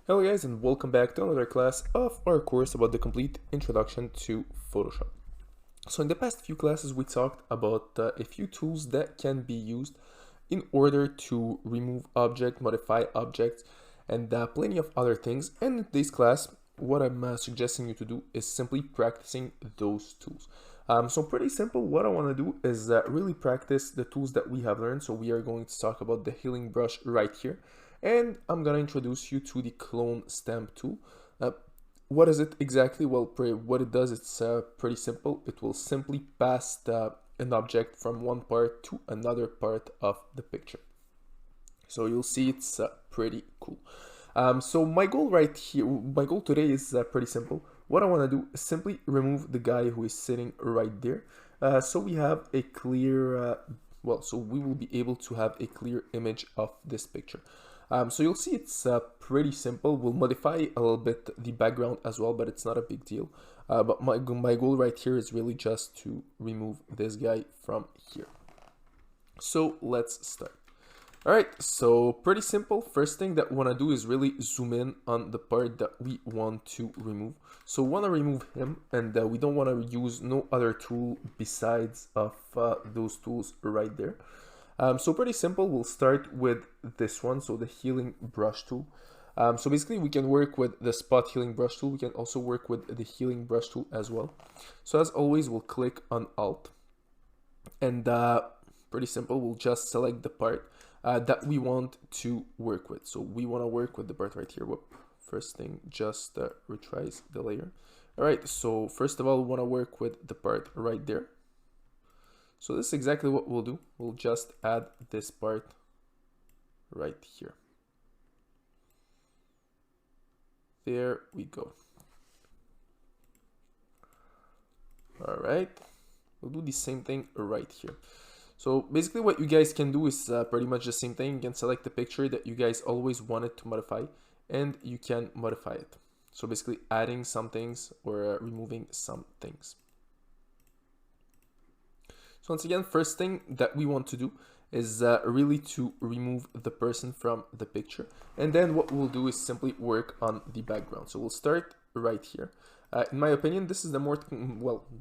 Hello guys, and welcome back to another class of our course about the complete introduction to Photoshop. So in the past few classes we talked about a few tools that can be used in order to remove objects, modify objects, and plenty of other things. And in this class, what I'm suggesting you to do is simply practicing those tools. So pretty simple. What I want to do is really practice the tools that we have learned. So we are going to talk about the healing brush right here. And I'm going to introduce you to the clone stamp tool. What is it exactly? Well, what it does, it's pretty simple. It will simply pass an object from one part to another part of the picture. So you'll see it's pretty cool. So my goal today is pretty simple. What I want to do is simply remove the guy who is sitting right there. So we have a clear, so we will be able to have a clear image of this picture. So you'll see it's pretty simple. We'll modify a little bit the background as well, but it's not a big deal. But my goal right here is really just to remove this guy from here. So let's start. All right, so pretty simple. First thing that we want to do is really zoom in on the part that we want to remove. So we want to remove him, and we don't want to use no other tool besides of those tools right there. So pretty simple. We'll start with this one, so the healing brush tool. So basically we can work with the spot healing brush tool. We can also work with the healing brush tool as well. So as always, we'll click on Alt, and pretty simple, we'll just select the part that we want to work with. So we want to work with the part right here. Whoop. First thing, just retrace the layer. All right, so first of all, we want to work with the part right there. So this is exactly what we'll do. We'll just add this part right here. There we go. All right, we'll do the same thing right here. So basically what you guys can do is pretty much the same thing. You can select the picture that you guys always wanted to modify, and you can modify it. So basically adding some things or removing some things. So once again, first thing that we want to do is really to remove the person from the picture. And then what we'll do is simply work on the background. So we'll start right here. In my opinion, this is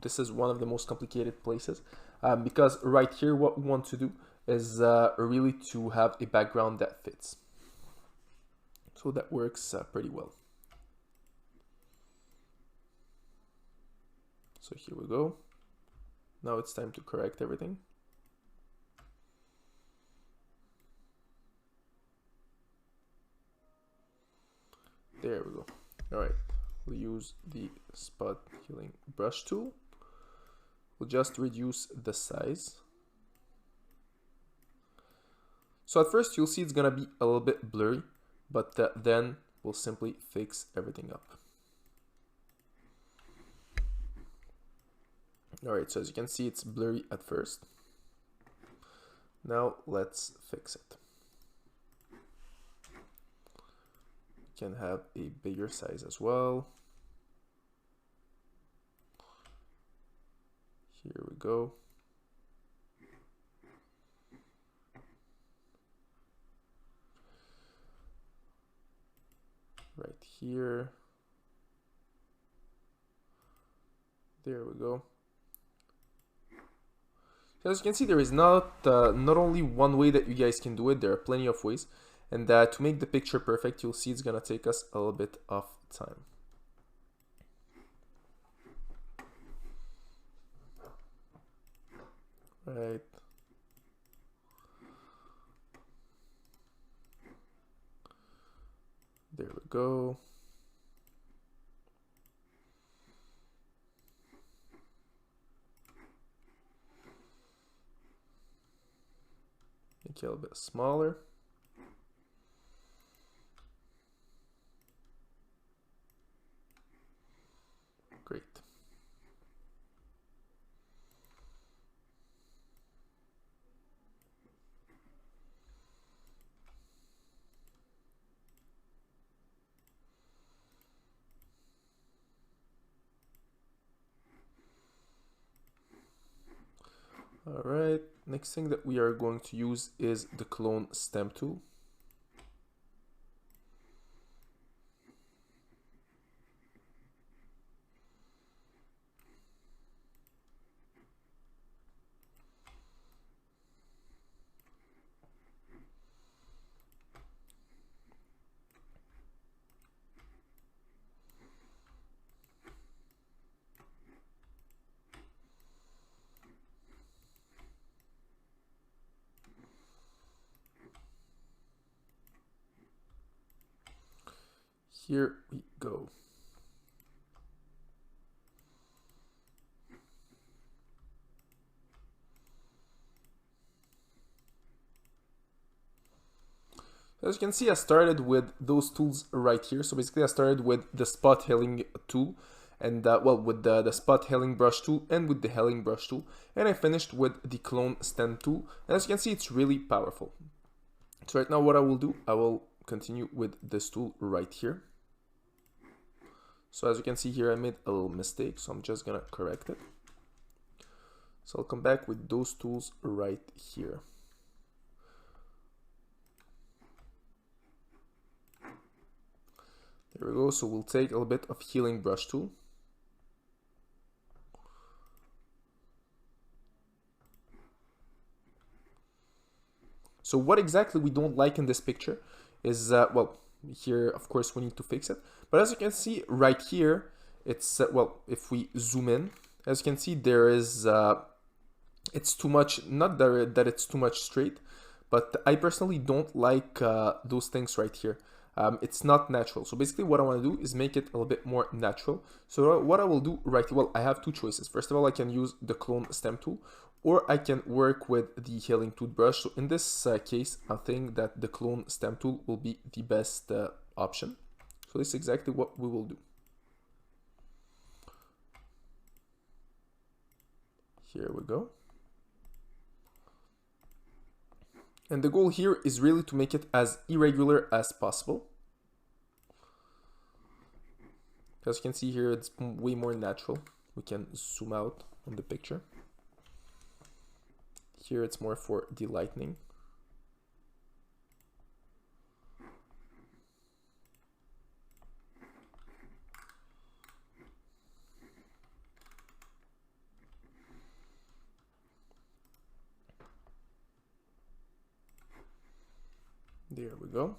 this is one of the most complicated places because right here, what we want to do is really to have a background that fits. So that works pretty well. So here we go. Now it's time to correct everything. There we go. All right, we'll use the spot healing brush tool. We'll just reduce the size. So at first you'll see it's gonna be a little bit blurry, but then we'll simply fix everything up. All right, so as you can see, it's blurry at first. Now let's fix it. You can have a bigger size as well. Here we go. Right here. There we go. So as you can see, there is not only one way that you guys can do it. There are plenty of ways. And to make the picture perfect, you'll see it's gonna take us a little bit of time. Right. There we go. Make it a little bit smaller. Great. All right, next thing that we are going to use is the clone stamp tool. here we go. As you can see, I started with those tools right here. So basically I started with the spot healing tool and well, with the spot healing brush tool and with the healing brush tool. And I finished with the clone stem tool. And as you can see, it's really powerful. So right now what I will do, I will continue with this tool right here. So as you can see here, I made a little mistake. So I'm just gonna correct it. So I'll come back with those tools right here. There we go. So we'll take a little bit of healing brush tool. So what exactly we don't like in this picture is, well, here, of course, we need to fix it. But as you can see right here, it's, well, if we zoom in, as you can see, there is, it's too much, not that it's too much straight, but I personally don't like those things right here. It's not natural. So basically what I want to do is make it a little bit more natural. So what I will do well, I have two choices. First of all, I can use the clone stem tool, or I can work with the healing toothbrush. So in this case, I think that the clone stem tool will be the best option. So this is exactly what we will do. Here we go. And the goal here is really to make it as irregular as possible. As you can see here, it's way more natural. We can zoom out on the picture. Here it's more for the lightning. There we go.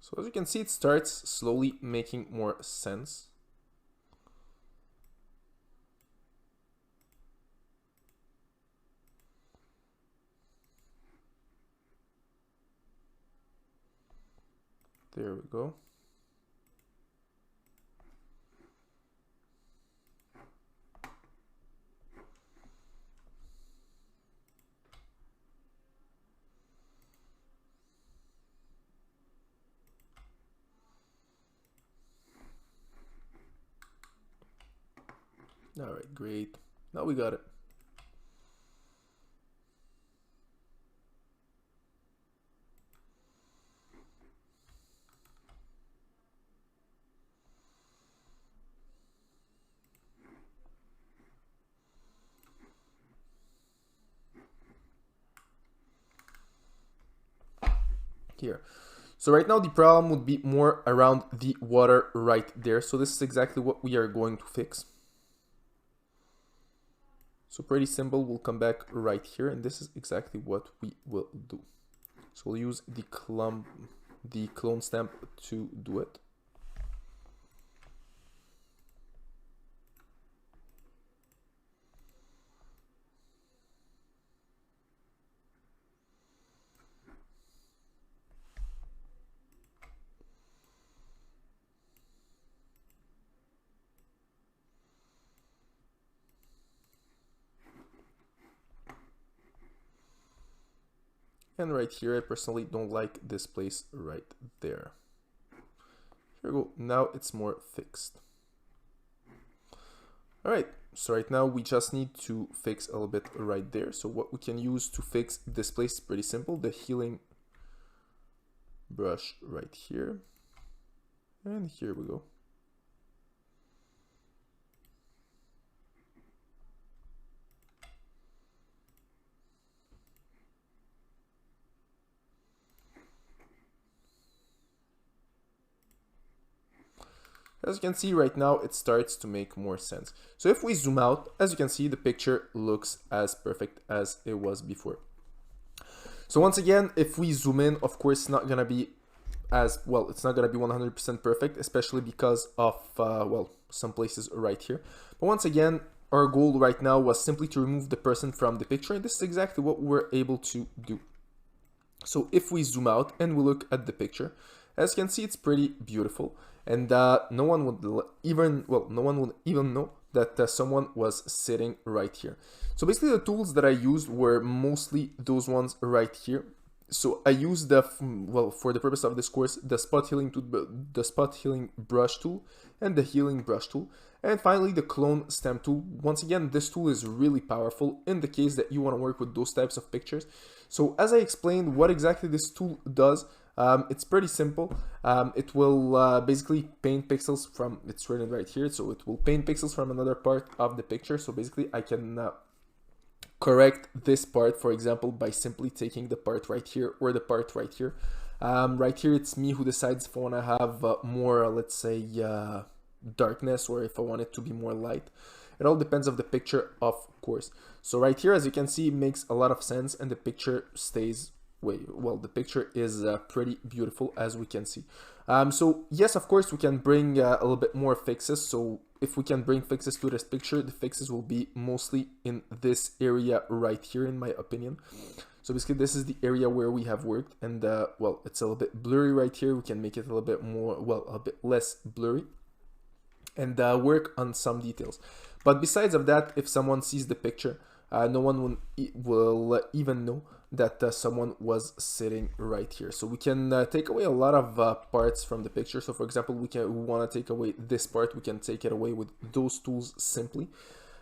So as you can see, it starts slowly making more sense. There we go. All right, great. Now we got it. Here. So right now the problem would be more around the water right there. So this is exactly what we are going to fix. So pretty simple, we'll come back right here, and this is exactly what we will do. So we'll use the clone stamp to do it. And right here, I personally don't like this place right there. Here we go. Now it's more fixed. All right. So right now we just need to fix a little bit right there. So what we can use to fix this place is pretty simple. The healing brush right here. And here we go. As you can see right now, it starts to make more sense. So if we zoom out, as you can see, the picture looks as perfect as it was before. So once again, if we zoom in, of course, it's not gonna be as well, it's not gonna be 100% perfect, especially because of well, some places right here. But once again, our goal right now was simply to remove the person from the picture, and this is exactly what we're able to do. So if we zoom out and we look at the picture, as you can see, it's pretty beautiful, and no one would even know that someone was sitting right here. So basically, the tools that I used were mostly those ones right here. So I used well, for the purpose of this course, the spot healing brush tool and the healing brush tool, and finally the clone stamp tool. Once again, this tool is really powerful in the case that you want to work with those types of pictures. So as I explained what exactly this tool does, it's pretty simple. It will basically paint pixels from, it's written right here, so it will paint pixels from another part of the picture. So basically I can correct this part, for example, by simply taking the part right here or the part right here. Right here, it's me who decides if I want to have more, let's say, darkness, or if I want it to be more light. It all depends on the picture, of course. So right here, as you can see, it makes a lot of sense, and the picture stays well, the picture is pretty beautiful, as we can see. So yes, of course, we can bring a little bit more fixes. So if we can bring fixes to this picture, the fixes will be mostly in this area right here, in my opinion. So basically, this is the area where we have worked, and well, it's a little bit blurry right here. We can make it a little bit more, well, a bit less blurry, and work on some details. But besides of that, if someone sees the picture, no one will even know that someone was sitting right here. So we can take away a lot of parts from the picture. So for example, we want to take away this part, we can take it away with those tools simply.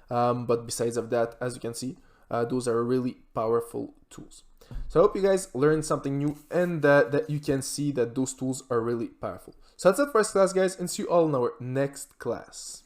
But besides of that, as you can see, those are really powerful tools. So I hope you guys learned something new, and that you can see that those tools are really powerful. So that's it for this class, guys, and see you all in our next class.